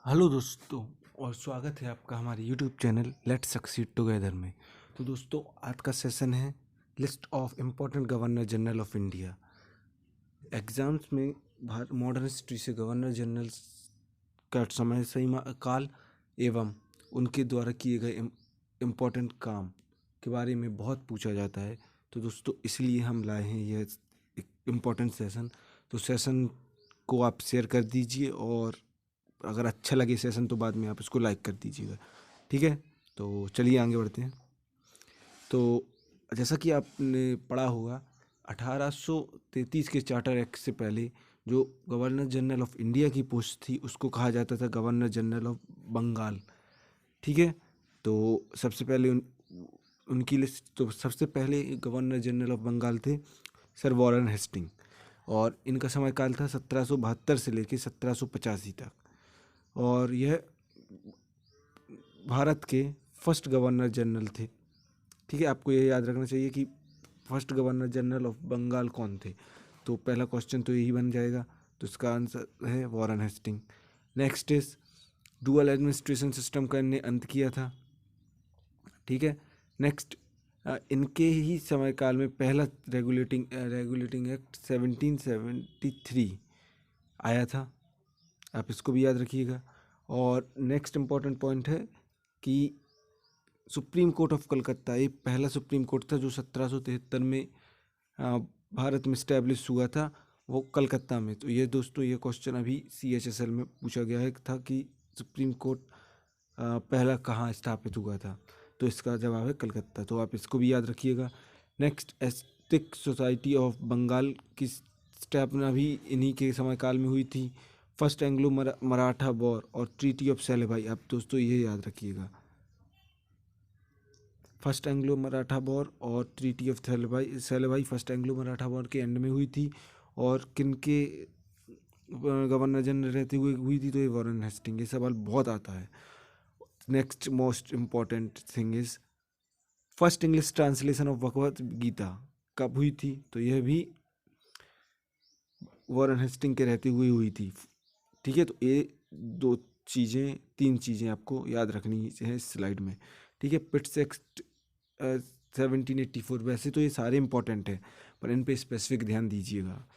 Hello दोस्तों, और स्वागत है आपका हमारे YouTube channel let's succeed together में। तो दोस्तों, आज का सेशन है list of important governor general of India. Exams में मॉडर्न हिस्ट्री से गवर्नर जनरल का समय सीमा काल एवं उनके द्वारा किए गए इम्पोर्टेंट काम के बारे में बहुत पूछा जाता है। तो दोस्तों, इसलिए हम लाए हैं यह एक इम्पोर्टेंट सेशन। तो सेशन को आप शेयर कर दीजिए, और अगर अच्छा लगे सेशन तो बाद में आप इसको लाइक कर दीजिएगा। ठीक है, तो चलिए आगे बढ़ते हैं। तो जैसा कि आपने पढ़ा होगा, 1833 के चार्टर एक्ट से पहले जो गवर्नर जनरल ऑफ इंडिया की पोस्ट थी उसको कहा जाता था गवर्नर जनरल ऑफ बंगाल। ठीक है, तो सबसे पहले उनकी लिस्ट, तो सबसे पहले गवर्नर जनरल ऑफ बंगाल थे सर वॉरेन हेस्टिंग, और इनका समय था 1772 से लेकर 1785 तक। और यह भारत के फर्स्ट गवर्नर जनरल थे। ठीक है, आपको यह याद रखना चाहिए कि first governor general of Bengal कौन थे। तो पहला क्वेश्चन तो यही बन जाएगा, तो इसका आंसर है Warren Hastings. Next is dual administration system का इनने अंत किया था। ठीक है, नेक्स्ट इनके ही समय काल में पहला रेगुलेटिंग एक्ट 1773 आया था। आप इसको भी याद रखिएगा। और नेक्स्ट इम्पॉर्टेंट पॉइंट है कि सुप्रीम कोर्ट ऑफ कलकत्ता, ये पहला सुप्रीम कोर्ट था जो 1773 में भारत में स्टैब्लिश हुआ था, वो कलकत्ता में। तो ये दोस्तों, ये क्वेश्चन अभी CHSL में पूछा गया है था कि सुप्रीम कोर्ट पहला कहाँ स्थापित हुआ था। तो इसका जवाब है कलकत्ता, तो आप इसको भी याद रखिएगा। Next, Asiatic Society of Bengal की स्थापना भी इन्हीं के समय काल में हुई थी। फर्स्ट एंग्लो मराठा वॉर और ट्रीटी ऑफ सेलेबाई, आप दोस्तों ये याद रखिएगा। फर्स्ट एंग्लो मराठा वॉर और treaty of Salbai first Anglo Maratha war के एंड में हुई थी, और किन के गवर्नर जनरल रहते हुए हुई थी, तो ये वॉरेन हेस्टिंग। ये सवाल बहुत आता है। Next most important thing is first English translation of Bhagavad Gita कब हुई थी, तो यह भी वॉरेन हेस्टिंग के रहते हुए हुई थी। ठीक है, तो ये तीन चीज़ें आपको याद रखनी है इस स्लाइड में। ठीक है, पिट्स एक्ट 1784, वैसे तो ये सारे इंपॉर्टेंट हैं पर इन पे स्पेसिफिक ध्यान दीजिएगा।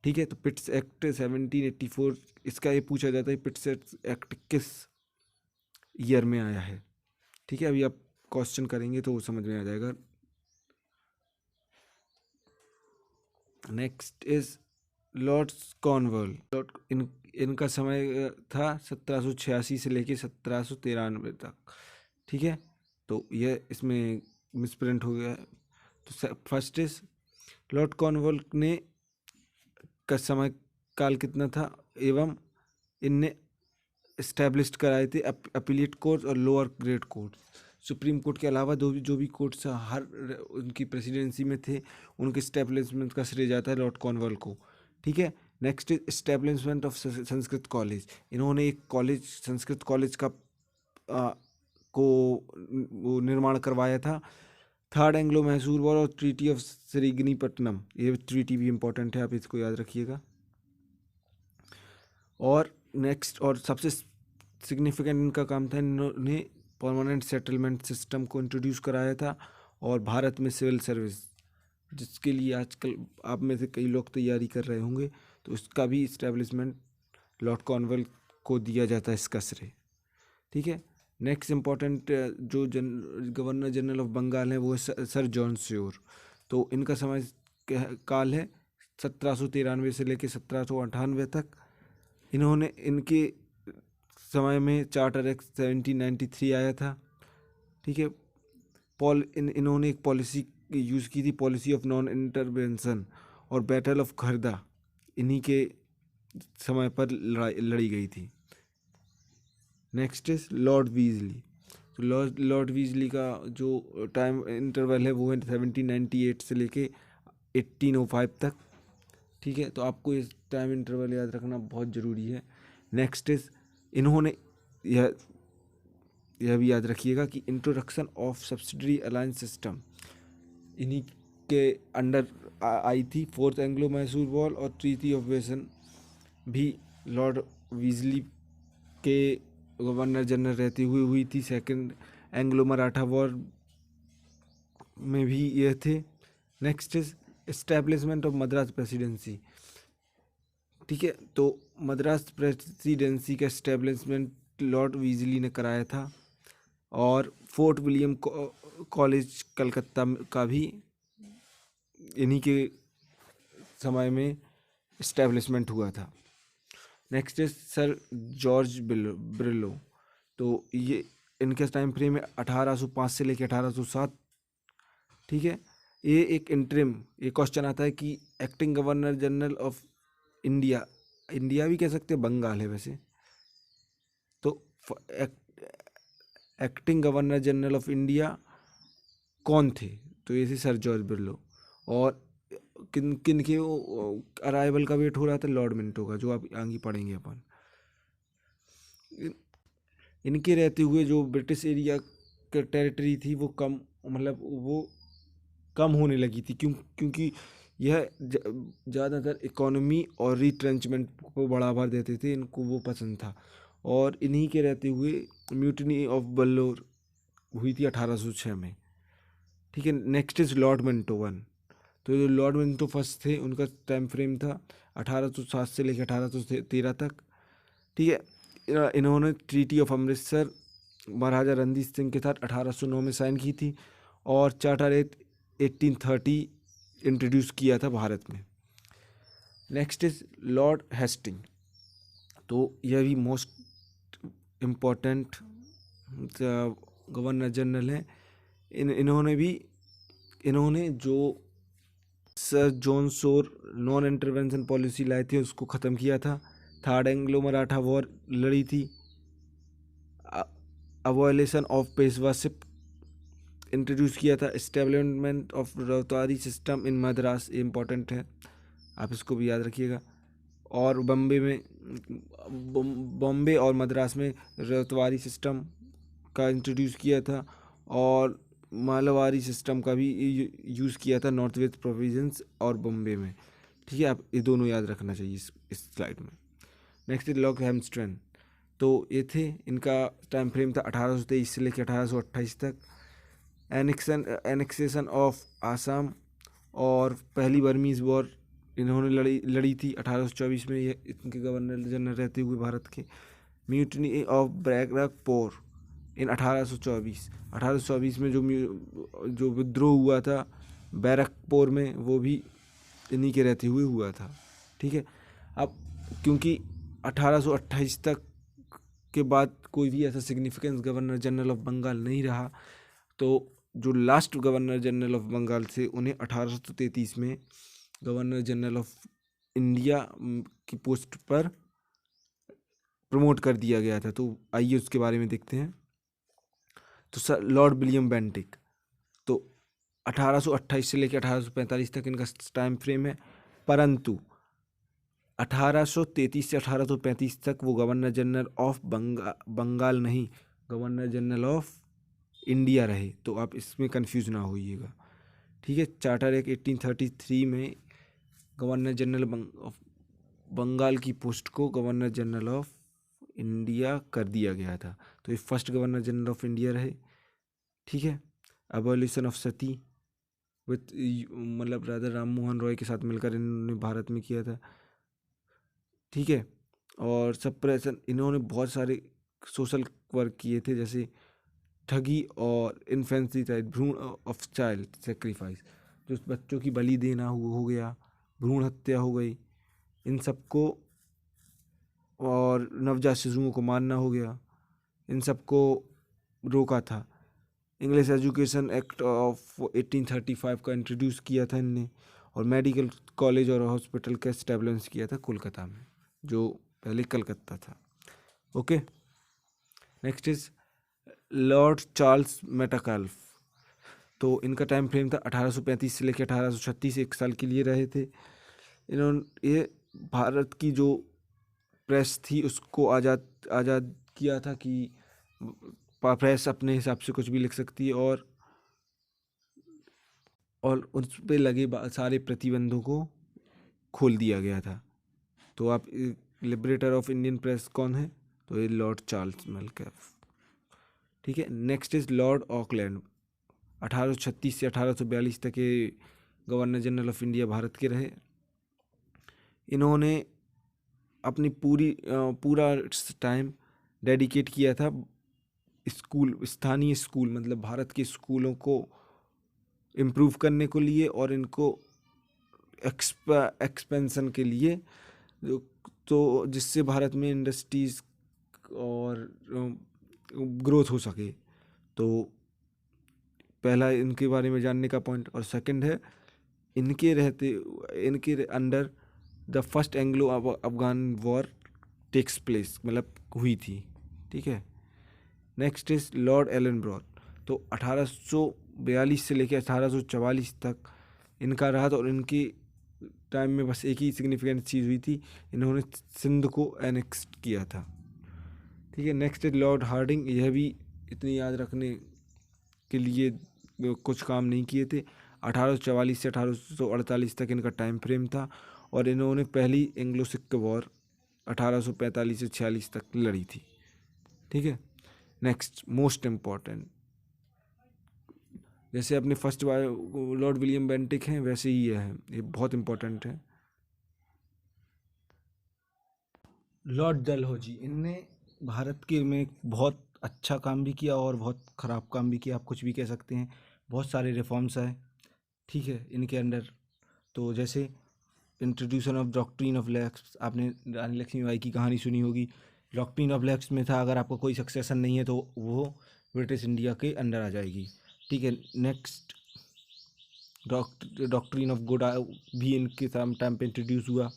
ठीक है, तो पिट्स एक्ट 1784, इसका ये पूछा जाता है पिट्स एक्ट किस ईयर में आया है। ठीक है, अभी आप क्वेश्चन करेंगे तो वो समझ में आ जाएगा। Next is Lord Cornwallis. इनका समय था 1786 से लेके 1793 तक। ठीक है, तो यह इसमें मिसप्रिंट हो गया है। तो फर्स्ट इज लॉर्ड कॉर्नवाल ने का समय काल कितना था, एवं इनने इस्टेब्लिश्ड कराए थे अपीलेट कोर्ट और lower grade court. Supreme court के अलावा जो भी कोर्ट्स हर उनकी प्रेसिडेंसी में थे, उनके इस्टेब्लिशमेंट का श्रेय जाता है लॉर्ड कॉर्नवाल को। ठीक है, next is establishment of Sanskrit college. इन्होंने एक कॉलेज, संस्कृत कॉलेज का को वो निर्माण करवाया था। थर्ड एंग्लो मैसूर वॉर और ट्रीटी ऑफ श्रीगनीपट्टनम, ये ट्रीटी भी इंपॉर्टेंट है, आप इसको याद रखिएगा। और नेक्स्ट और सबसे सिग्निफिकेंट इनका काम था, इन्होंने परमानेंट सेटलमेंट सिस्टम को इंट्रोड्यूस कराया था, और भारत में सिविल सर्विस, जिसके लिए आजकल आप में से कई लोग तैयारी कर रहे होंगे, तो इसका भी इस्टेब्लिशमेंट लॉर्ड कॉर्नवाल को दिया जाता है इसका श्रेय। ठीक है, नेक्स्ट इम्पॉर्टेंट जो गवर्नर जनरल ऑफ बंगाल है वो है सर जॉन स्योर। तो इनका समय काल है 1793 से लेकर 1798 तक। इन्होंने इनके समय में चार्टर एक्ट 1793 आया था। ठीक है, इन्होंने एक पॉलिसी यूज़ की थी, पॉलिसी ऑफ नॉन इंटरवेंशन, और बैटल ऑफ खरदा इन्हीं के समय पर लड़ी गई थी। Next is Lord Weasley. तो लॉर्ड वीजली का जो टाइम इंटरवल है वो है 1798 से लेके 1805 तक। ठीक है, तो आपको इस टाइम इंटरवल याद रखना बहुत ज़रूरी है। नेक्स्ट इज इन्होंने यह भी याद रखिएगा कि introduction of subsidiary alliance system इन्हीं के अंडर आई थी। फोर्थ एंग्लो मैसूर वॉर और ट्रीटी ऑफ वेसन भी लॉर्ड वीजली के गवर्नर जनरल रहते हुए हुई थी। सेकंड एंग्लो मराठा वॉर में भी ये थे। Next is establishment of Madras presidency. ठीक है, तो मद्रास प्रेसिडेंसी का एस्टेब्लिशमेंट लॉर्ड वीजली ने कराया था, और फोर्ट विलियम कॉलेज कलकत्ता का भी इन्हीं के समय में इस्टेब्लिशमेंट हुआ था। Next is sir George Barlow. तो ये इनके टाइम फ्रेम है 1805 से लेकर 1807। ठीक है, ये एक इंटरिम, ये क्वेश्चन आता है कि acting governor general of India, India भी कह सकते हैं, बंगाल है वैसे, तो acting governor general of India कौन थे? तो ये थे सर जॉर्ज बिरलो। और किन किन के अराइवल का वेट हो रहा था? लॉर्ड मिंटो का, जो आप आगे पढ़ेंगे अपन। इनके रहते हुए जो ब्रिटिश एरिया का टेरिटरी थी वो कम, मतलब वो कम होने लगी थी, क्योंकि यह ज़्यादातर इकोनॉमी और रिट्रेंचमेंट को बढ़ावा देते थे, इनको वो पसंद था। और इन्हीं के रहते हुए म्यूटनी ऑफ बल्लोर हुई थी 1806 में। ठीक है, next is Lord Minto one. तो जो लॉर्ड मिंटो फर्स्ट थे, उनका टाइम फ्रेम था 1807 से लेकर 1813 तक। ठीक है, इन्होंने ट्रीटी ऑफ अमृतसर महाराजा रणजीत सिंह के साथ 1809 में साइन की थी, और चार्टर एक्ट 1830 इंट्रोड्यूस किया था भारत में। Next is Lord Hastings. तो यह भी मोस्ट इम्पोर्टेंट गवर्नर जनरल हैं। इन्होंने जो sir John Shore non intervention policy लाई थी उसको ख़त्म किया था। थर्ड एंग्लो मराठा वॉर लड़ी थी। अवॉयलेशन ऑफ पेशवाशिप इंट्रोड्यूस किया था। Establishment of ryotwari system in Madras, ये इम्पोर्टेंट है, आप इसको भी याद रखिएगा। और बॉम्बे और मद्रास में रौतारी सिस्टम का इंट्रोड्यूस किया था, और मालवारी सिस्टम का भी यूज़ किया था नॉर्थ वेस्ट प्रोविंस और बॉम्बे में। ठीक है, आप ये दोनों याद रखना चाहिए इस स्लाइड में। नेक्स्ट इज लॉर्ड हैम्स्ट्रेन। तो ये थे, इनका टाइम फ्रेम था 1823 से लेकर 1828 तक। एनेक्सेशन ऑफ आसाम और पहली बर्मीज़ वॉर इन्होंने लड़ी थी 1824 में, ये इनके गवर्नर जनरल रहते हुए भारत के। म्यूटनी ऑफ बैरकपुर इन 1824 में जो विद्रोह हुआ था बैरकपुर में, वो भी इन्हीं के रहते हुए हुआ था। ठीक है, अब क्योंकि 1828 तक के बाद कोई भी ऐसा significance governor general of Bengal नहीं रहा, तो जो last governor general of Bengal थे उन्हें 1833 में गवर्नर जनरल ऑफ इंडिया की पोस्ट पर प्रमोट कर दिया गया था। तो आइए उसके बारे में देखते हैं। तो सर लॉर्ड विलियम बेंटिक, तो 1828 से लेकर 1845 तक इनका टाइम फ्रेम है, परंतु 1833 से 1835 तक वो गवर्नर जनरल ऑफ बंगाल नहीं, गवर्नर जनरल ऑफ इंडिया रहे। तो आप इसमें कंफ्यूज ना होइएगा। ठीक है, चार्टर एक्ट 1833 में गवर्नर जनरल ऑफ बंगाल की पोस्ट को गवर्नर जनरल ऑफ इंडिया कर दिया गया था। तो ये first governor general of India रहे। ठीक है, अबॉलिशन ऑफ सती विथ, मतलब राजा राम मोहन रॉय के साथ मिलकर इन्होंने भारत में किया था। ठीक है, और सप्रेशन, इन्होंने बहुत सारे सोशल वर्क किए थे, जैसे ठगी और इन्फेंसिटाइड, भ्रूण ऑफ चाइल्ड सेक्रीफाइस, जो बच्चों की बलि देना हो गया, भ्रूण हत्या हो गई, इन सबको, और नवजात शिशुओं को मारना हो गया, इन सबको रोका था। इंग्लिश एजुकेशन एक्ट ऑफ 1835 का इंट्रोड्यूस किया था इनने, और मेडिकल कॉलेज और हॉस्पिटल का एस्टेब्लिश किया था कोलकाता में, जो पहले कलकत्ता था। Okay, next is lord Charles Metcalfe. तो इनका टाइम फ्रेम था 1835 से लेकर 1836, 1 साल के लिए रहे थे। इन्होंने ये भारत की जो प्रेस थी उसको आज़ाद किया था कि प्रेस अपने हिसाब से कुछ भी लिख सकती है, और उस पर लगे सारे प्रतिबंधों को खोल दिया गया था। तो आप लिबरेटर ऑफ इंडियन प्रेस कौन है? तो ये लॉर्ड चार्ल्स मेलकेफ। ठीक है, नेक्स्ट इज लॉर्ड ऑकलैंड। 1836 से 1842 तक ये governor general of India Bharat के रहे। इन्होंने अपनी पूरा टाइम डेडिकेट किया था स्थानीय स्कूल मतलब भारत के स्कूलों को इम्प्रूव करने को लिए और इनको एक्सपेंशन के लिए, तो जिससे भारत में इंडस्ट्रीज़ और ग्रोथ हो सके। तो पहला इनके बारे में जानने का पॉइंट। और सेकंड है इनके under the first Anglo Afghan war takes place, मतलब हुई थी। ठीक है, next is Lord Ellenborough. तो 1842 से लेकर 1844 तक इनका रहा था और इनकी टाइम में बस एक ही सिग्निफिकेंट चीज़ हुई थी, इन्होंने सिंध को एनेक्स किया था। ठीक है, नेक्स्ट इज लॉर्ड हार्डिंग। यह भी इतनी याद रखने के लिए कुछ काम नहीं किए थे। 1844 से 1848 तक इनका टाइम फ्रेम था और इन्होंने पहली एंग्लो सिख वॉर 1845 से 46 तक लड़ी थी। ठीक है, नेक्स्ट मोस्ट इम्पॉर्टेंट, जैसे अपने फर्स्ट लॉर्ड विलियम बेंटिक हैं वैसे ही ये है, ये बहुत इम्पोर्टेंट है। लॉर्ड डलहौजी, इनने भारत के में बहुत अच्छा काम भी किया और बहुत ख़राब काम भी किया, आप कुछ भी कह सकते हैं। बहुत सारे रिफॉर्म्स आए, ठीक है, इनके अंडर। तो जैसे introduction of doctrine of lakhs, आपने रानी लक्ष्मीबाई की कहानी सुनी होगी। डॉक्ट्रिन ऑफ लैक्स में था अगर आपका कोई सक्सेशन नहीं है तो वो ब्रिटिश इंडिया के अंडर आ जाएगी। ठीक है, नेक्स्ट डॉक्ट्रिन ऑफ गुड भी इनके टाइम पे इंट्रोड्यूस हुआ।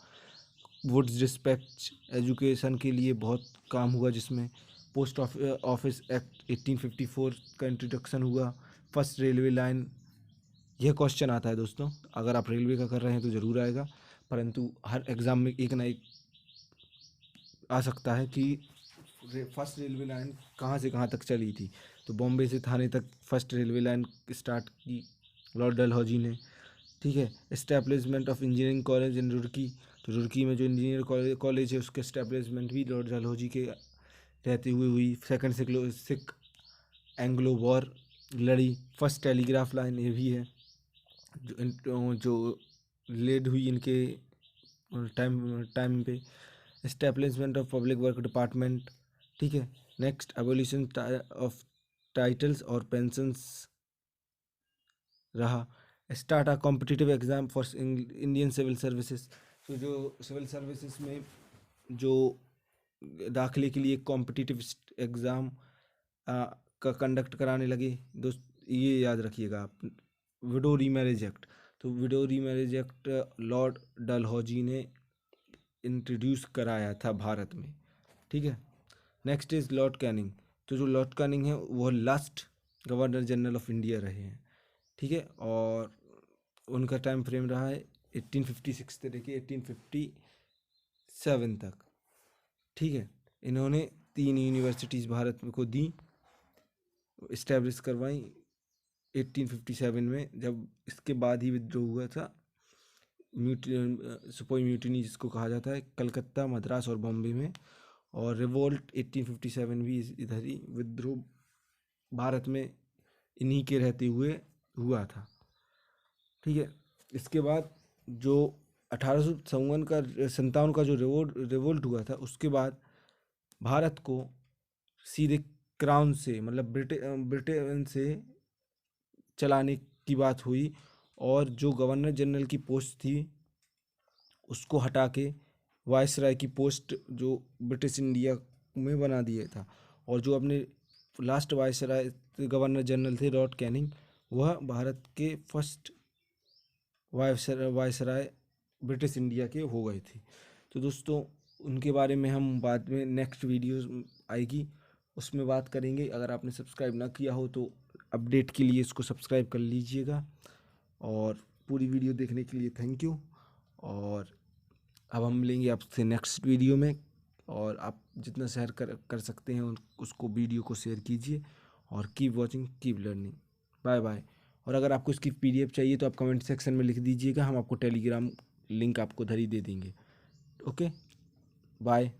वुड्स डिस्पैच एजुकेशन के लिए बहुत काम हुआ, जिसमें पोस्ट ऑफिस एक्ट 1854 का इंट्रोडक्शन हुआ। फर्स्ट रेलवे लाइन, यह क्वेश्चन आता है दोस्तों, अगर आप रेलवे का कर रहे हैं तो ज़रूर आएगा, परंतु हर एग्ज़ाम में एक ना एक आ सकता है कि फर्स्ट रेलवे लाइन कहाँ से कहाँ तक चली थी। तो बॉम्बे से थाने तक फर्स्ट रेलवे लाइन स्टार्ट की लॉर्ड डलहौजी ने। ठीक है, establishment of engineering college in Roorkee. तो रुड़की में जो इंजीनियर कॉलेज है उसके इस्टेब्लिशमेंट भी लॉर्ड डलहौजी के रहते हुए हुई। सेकंड सिख एंग्लो वॉर लड़ी। फर्स्ट टेलीग्राफ लाइन ये भी है जो लेड हुई इनके टाइम पे। Establishment of public work department. ठीक है, नेक्स्ट एबोलिशन ऑफ टाइटल्स और पेंशंस रहा। Start a competitive exam for Indian civil services. तो जो सिविल सर्विसेज में जो दाखिले के लिए कॉम्पिटिटिव एग्ज़ाम का कंडक्ट कराने लगे। दोस्त ये याद रखिएगा आप, विडो रीमैरिज एक्ट। तो window remarriage act Lord Dalhousie ने इंट्रोड्यूस कराया था भारत में। ठीक है, नेक्स्ट इज़ लॉर्ड कैनिंग। तो जो लॉर्ड कैनिंग है वो last governor general of India रहे हैं। ठीक है, और उनका टाइम फ्रेम रहा है 1856 से लेके 1857 तक। ठीक है, इन्होंने 3 यूनिवर्सिटीज़ भारत में को दी, इस्टेब्लिश करवाई 1857 में, जब इसके बाद ही विद्रोह हुआ था। सुपोई म्यूटिनी जिसको कहा जाता है, कलकत्ता, मद्रास और बॉम्बे में। और रिवोल्ट 1857 भी इधर ही विद्रोह भारत में इन्हीं के रहते हुए हुआ था। ठीक है, इसके बाद जो 1857 का जो रिवोल्ट हुआ था, उसके बाद भारत को सीधे क्राउन से मतलब ब्रिटेन से चलाने की बात हुई और जो गवर्नर जनरल की पोस्ट थी उसको हटा के वायसराय की पोस्ट जो ब्रिटिश इंडिया में बना दिया था। और जो अपने लास्ट वायसराय गवर्नर जनरल थे लॉर्ड कैनिंग, वह भारत के फर्स्ट वायसराय ब्रिटिश इंडिया के हो गए थे। तो दोस्तों उनके बारे में हम बाद में नेक्स्ट वीडियो आएगी उसमें बात करेंगे। अगर आपने सब्सक्राइब ना किया हो तो अपडेट के लिए इसको सब्सक्राइब कर लीजिएगा। और पूरी वीडियो देखने के लिए थैंक यू। और अब हम मिलेंगे आपसे नेक्स्ट वीडियो में। और आप जितना शेयर कर सकते हैं उसको वीडियो को शेयर कीजिए। और keep watching, keep learning. Bye bye. और अगर आपको इसकी PDF चाहिए तो आप कमेंट सेक्शन में लिख दीजिएगा, हम आपको टेलीग्राम लिंक आपको उधर ही दे देंगे। Okay, bye.